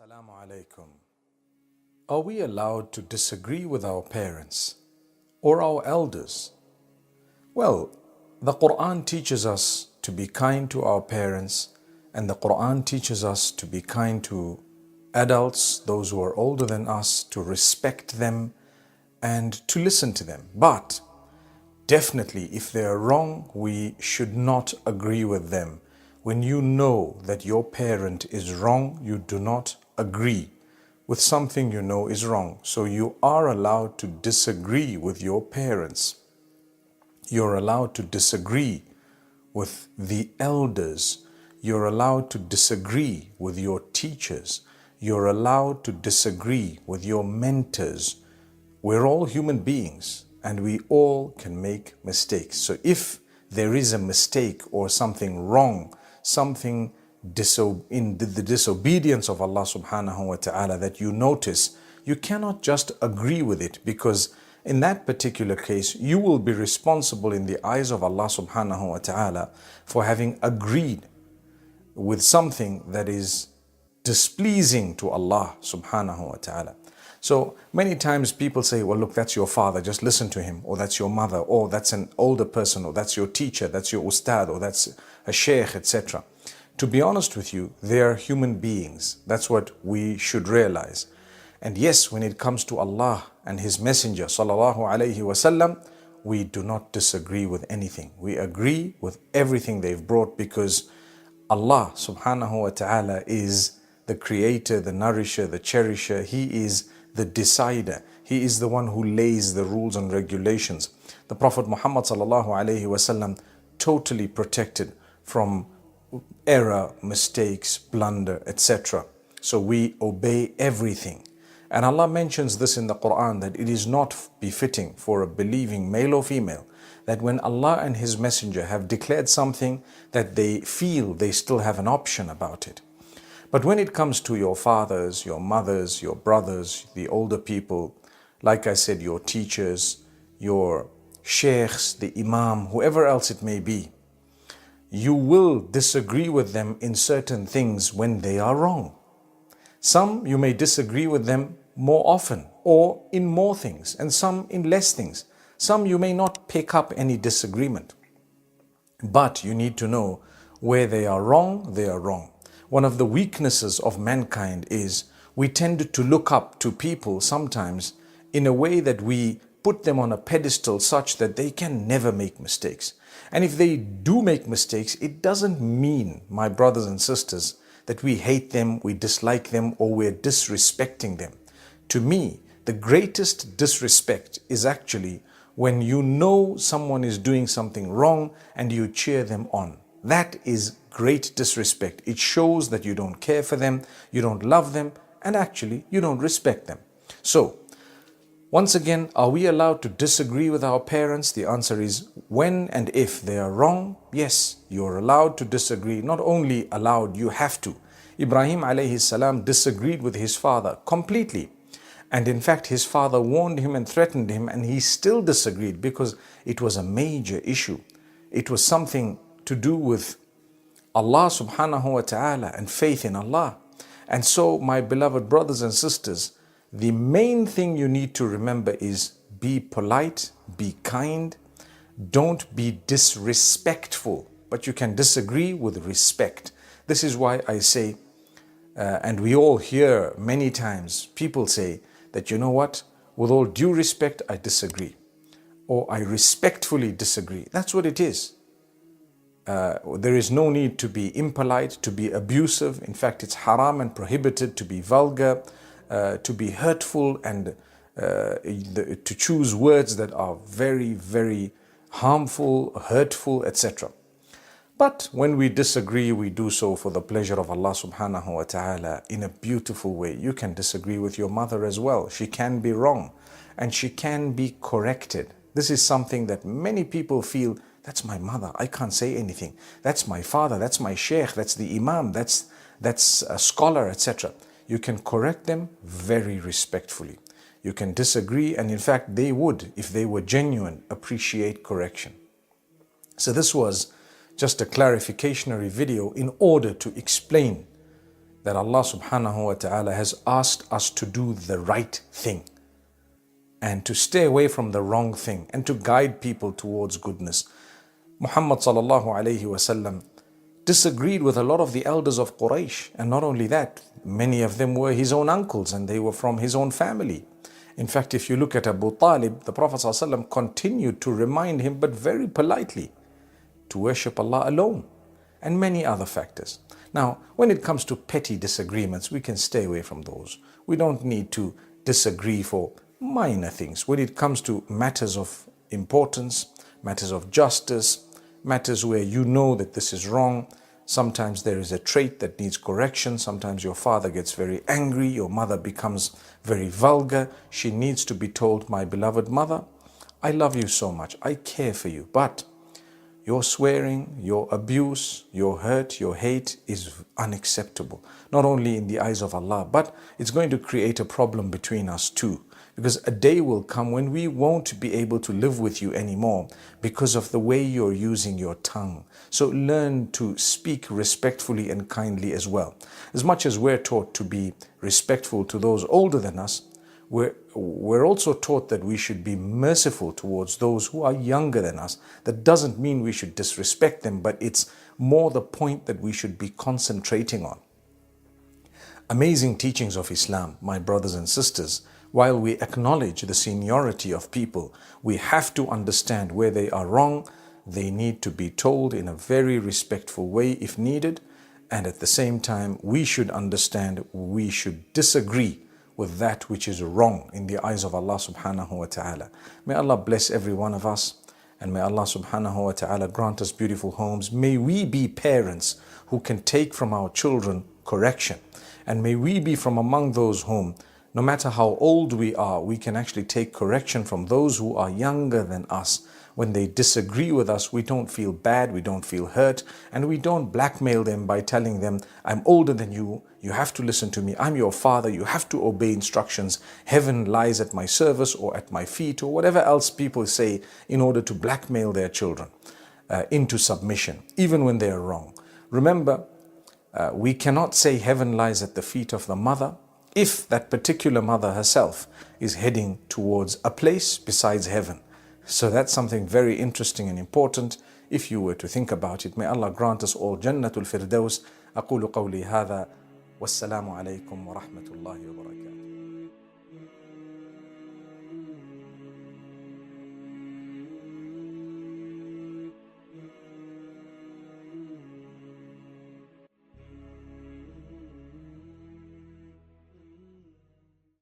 Assalamu alaikum. Are we allowed to disagree with our parents or our elders? Well, the Quran teaches us to be kind to our parents, and the Quran teaches us to be kind to adults, those who are older than us, to respect them and to listen to them. But definitely, if they are wrong, we should not agree with them. When you know that your parent is wrong, you do not agree with something you know is wrong. So you are allowed to disagree with your parents. You're allowed to disagree with the elders. You're allowed to disagree with your teachers. You're allowed to disagree with your mentors. We're all human beings and we all can make mistakes. So if there is a mistake or something wrong, something in the disobedience of Allah subhanahu wa ta'ala that you notice, you cannot just agree with it, because in that particular case, you will be responsible in the eyes of Allah subhanahu wa ta'ala for having agreed with something that is displeasing to Allah subhanahu wa ta'ala. So many times people say, well, look, that's your father, just listen to him, or that's your mother, or that's an older person, or that's your teacher, that's your ustad, or that's a sheikh, etc. To be honest with you, they are human beings. That's what we should realize. And yes, when it comes to Allah and His Messenger, sallallahu alayhi wasallam, we do not disagree with anything. We agree with everything they've brought, because Allah subhanahu wa ta'ala is the creator, the nourisher, the cherisher. He is the decider. He is the one who lays the rules and regulations. The Prophet Muhammad sallallahu alayhi wasallam totally protected from error, mistakes, blunder, etc. So we obey everything. And Allah mentions this in the Quran, that it is not befitting for a believing male or female that when Allah and His Messenger have declared something, that they feel they still have an option about it. But when it comes to your fathers, your mothers, your brothers, the older people, like I said, your teachers, your sheikhs, the imam, whoever else it may be, you will disagree with them in certain things when they are wrong. Some you may disagree with them more often or in more things, and some in less things. Some you may not pick up any disagreement. But you need to know where they are wrong, they are wrong. One of the weaknesses of mankind is we tend to look up to people sometimes in a way that we put them on a pedestal such that they can never make mistakes. And if they do make mistakes, it doesn't mean, my brothers and sisters, that we hate them, we dislike them, or we're disrespecting them. To me, the greatest disrespect is actually when you know someone is doing something wrong and you cheer them on. That is great disrespect. It shows that you don't care for them, you don't love them, and actually you don't respect them. So, once again, are we allowed to disagree with our parents? The answer is when and if they are wrong, yes, you're allowed to disagree. Not only allowed, you have to. Ibrahim alayhi salam disagreed with his father completely. And in fact, his father warned him and threatened him, and he still disagreed because it was a major issue. It was something to do with Allah subhanahu wa ta'ala and faith in Allah. And so, my beloved brothers and sisters, the main thing you need to remember is be polite, be kind, don't be disrespectful, but you can disagree with respect. This is why I say, and we all hear many times, people say that, you know what, with all due respect, I disagree, or I respectfully disagree. That's what it is. There is no need to be impolite, to be abusive. In fact, it's haram and prohibited to be vulgar, to be hurtful, and to choose words that are very, very harmful, hurtful, etc. But when we disagree, we do so for the pleasure of Allah subhanahu wa ta'ala in a beautiful way. You can disagree with your mother as well. She can be wrong and she can be corrected. This is something that many people feel, that's my mother, I can't say anything. That's my father, that's my sheikh, that's the imam, that's a scholar, etc. You can correct them very respectfully. You can disagree, and in fact they would, if they were genuine, appreciate correction. So this was just a clarificationary video in order to explain that Allah subhanahu wa ta'ala has asked us to do the right thing and to stay away from the wrong thing and to guide people towards goodness. Muhammad sallallahu alayhi wasallam disagreed with a lot of the elders of Quraysh, and not only that, many of them were his own uncles and they were from his own family. In fact, if you look at Abu Talib, the Prophet ﷺ continued to remind him, but very politely, to worship Allah alone, and many other factors. Now, when it comes to petty disagreements, we can stay away from those. We don't need to disagree for minor things. When it comes to matters of importance, matters of justice, matters where you know that this is wrong, sometimes there is a trait that needs correction. Sometimes your father gets very angry, your mother becomes very vulgar. She needs to be told, my beloved mother, I love you so much, I care for you, but your swearing, your abuse, your hurt, your hate is unacceptable. Not only in the eyes of Allah, but it's going to create a problem between us too. Because a day will come when we won't be able to live with you anymore because of the way you're using your tongue. So learn to speak respectfully and kindly as well. As much as we're taught to be respectful to those older than us, we're also taught that we should be merciful towards those who are younger than us. That doesn't mean we should disrespect them, but it's more the point that we should be concentrating on. Amazing teachings of Islam, my brothers and sisters. While we acknowledge the seniority of people, we have to understand where they are wrong. They need to be told in a very respectful way if needed. And at the same time, we should understand we should disagree with that which is wrong in the eyes of Allah subhanahu wa ta'ala. May Allah bless every one of us, and may Allah subhanahu wa ta'ala grant us beautiful homes. May we be parents who can take from our children correction, and may we be from among those whom, no matter how old we are, we can actually take correction from those who are younger than us. When they disagree with us, we don't feel bad, we don't feel hurt, and we don't blackmail them by telling them, I'm older than you, you have to listen to me, I'm your father, you have to obey instructions, heaven lies at my service or at my feet, or whatever else people say in order to blackmail their children into submission, even when they are wrong. Remember, we cannot say heaven lies at the feet of the mother if that particular mother herself is heading towards a place besides heaven. So that's something very interesting and important if you were to think about it. May Allah grant us all Jannatul Firdaus. أقول قولي هذا والسلام عليكم ورحمة الله وبركاته.